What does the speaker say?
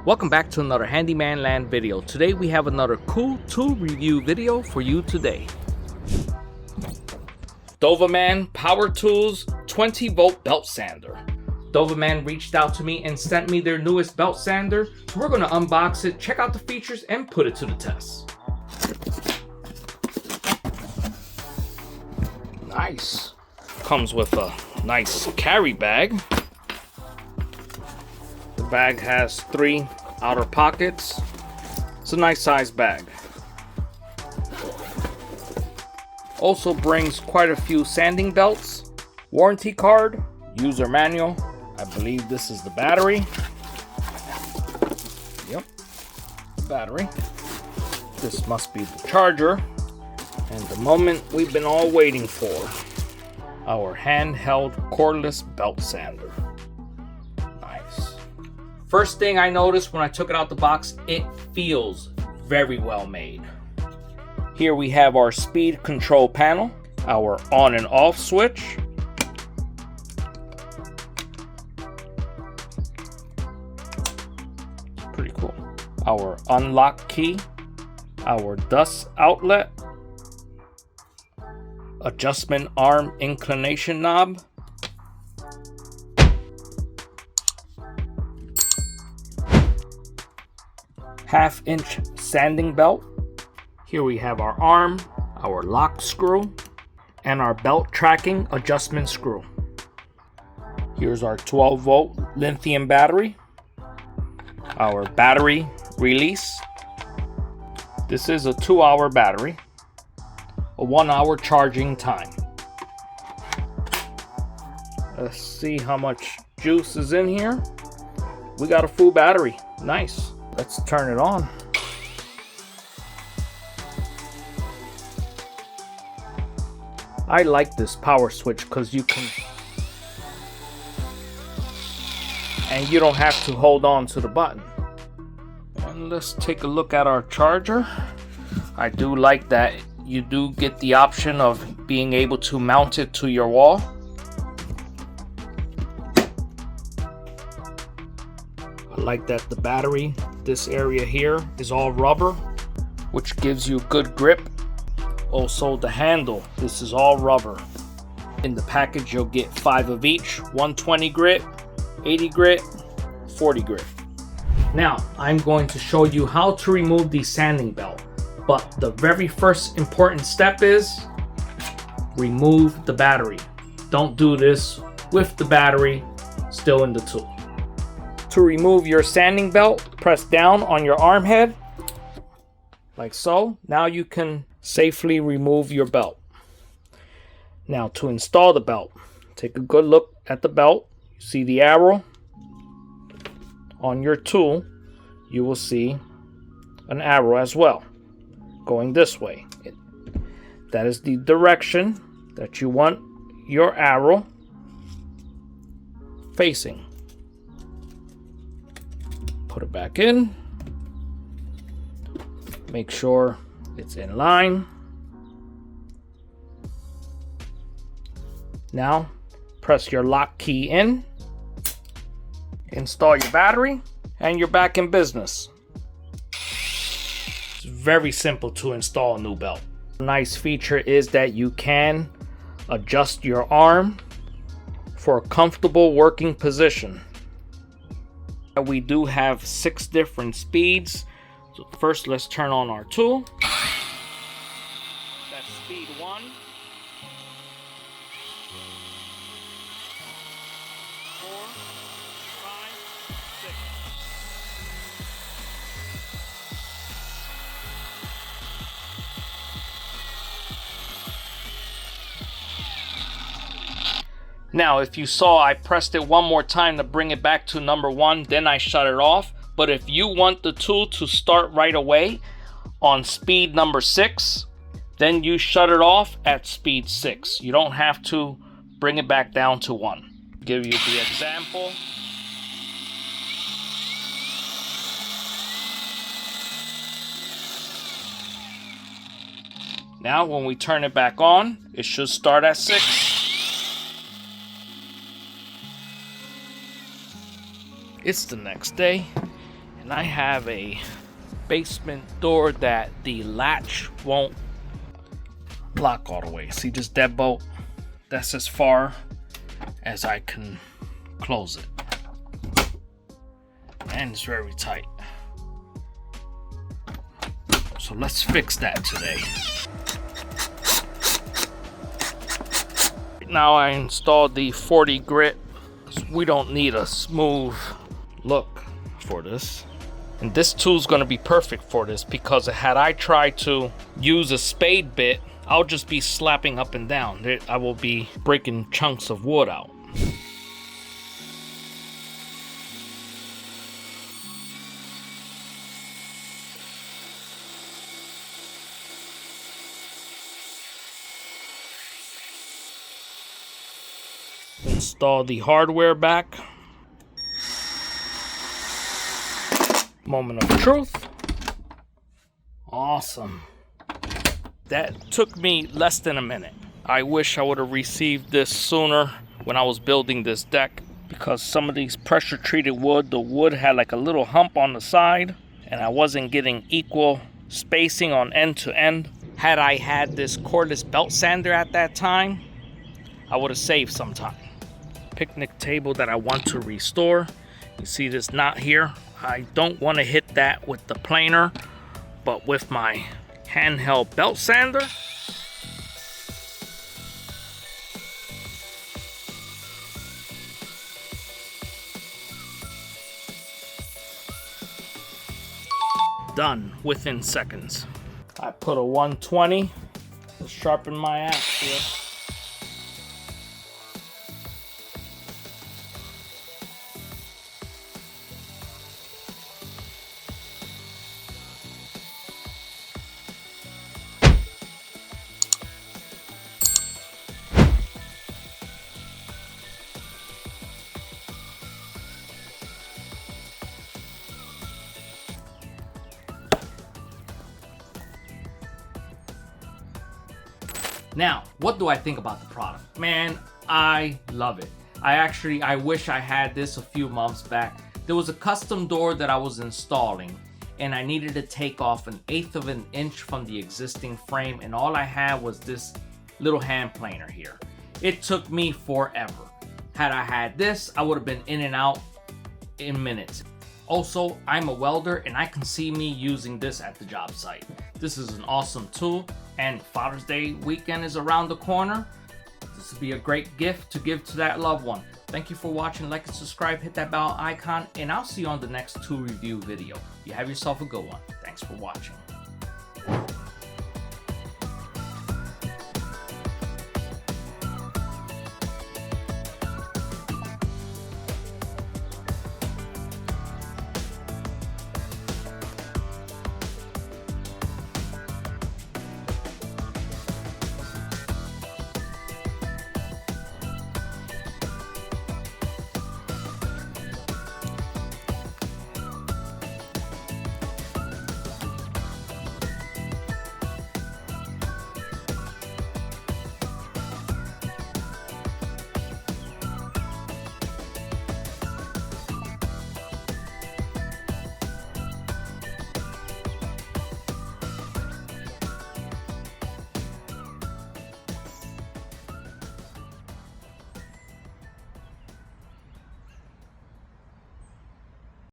Welcome back to another Handyman Land video. Today we have another cool tool review video for you today. DOVAMAN Power Tools 20V Belt Sander. DOVAMAN reached out to me and sent me their newest belt sander. So we're going to unbox it, check out the features, and put it to the test. Nice. Comes with a nice carry bag. The bag has 3 outer pockets. It's a nice size bag. Also brings quite a few sanding belts, warranty card, user manual. I believe this is the battery. Yep, battery. This must be the charger. And the moment we've been all waiting for. Our handheld cordless belt sander. Nice. First thing I noticed when I took it out the box, it feels very well made. Here we have our speed control panel, our on and off switch, pretty cool, our unlock key, our dust outlet, adjustment arm inclination knob, half-inch sanding belt. Here we have our arm, our lock screw, and our belt tracking adjustment screw. Here's our 12-volt lithium battery, our battery release. This is a 2-hour battery, a 1-hour charging time. Let's see how much juice is in here. We got a full battery. Nice. Let's turn it on. I like this power switch because you can, and you don't have to hold on to the button. And let's take a look at our charger. I do like that you do get the option of being able to mount it to your wall. I like that the battery, this area here, is all rubber, which gives you good grip. Also the handle, this is all rubber. In the package you'll get 5 of each, 120 grit, 80 grit, 40 grit. Now I'm going to show you how to remove the sanding belt. But the very first important step is remove the battery. Don't do this with the battery still in the tool. To remove your sanding belt, press down on your arm head, like so. Now you can safely remove your belt. Now to install the belt, take a good look at the belt. You see the arrow on your tool. You will see an arrow as well, going this way. That is the direction that you want your arrow facing. Put it back in. Make sure it's in line. Now press your lock key in. Install your battery and you're back in business. Very simple to install a new belt. A nice feature is that you can adjust your arm for a comfortable working position. We do have 6 different speeds. So first let's turn on our tool. That's speed 1. 4, 5, 6. Now, if you saw, I pressed it one more time to bring it back to number 1, then I shut it off. But if you want the tool to start right away on speed number 6, then you shut it off at speed 6. You don't have to bring it back down to 1. Give you the example. Now, when we turn it back on, it should start at 6. It's the next day, And I have a basement door that the latch won't lock all the way. See this deadbolt? That's as far as I can close it. And it's very tight. So let's fix that today. Now I installed the 40 grit. We don't need a smooth look for this. And this tool's gonna be perfect for this, because had I tried to use a spade bit, I'll just be slapping up and down. I will be breaking chunks of wood out. Install the hardware back. Moment of truth. Awesome. That took me less than a minute. I wish I would have received this sooner when I was building this deck, because some of these pressure treated wood, the wood had like a little hump on the side and I wasn't getting equal spacing on end to end. Had I had this cordless belt sander at that time, I would have saved some time. Picnic table that I want to restore. You see this knot here? I don't want to hit that with the planer, but with my handheld belt sander, done within seconds. I put a 120 to sharpen my axe here. Now, what do I think about the product? Man, I love it. I wish I had this a few months back. There was a custom door that I was installing, and I needed to take off 1/8 of an inch from the existing frame, and all I had was this little hand planer here. It took me forever. Had I had this, I would have been in and out in minutes. Also, I'm a welder and I can see me using this at the job site. This is an awesome tool, and Father's Day weekend is around the corner. This would be a great gift to give to that loved one. Thank you for watching. Like and subscribe, hit that bell icon, and I'll see you on the next tool review video. You have yourself a good one. Thanks for watching.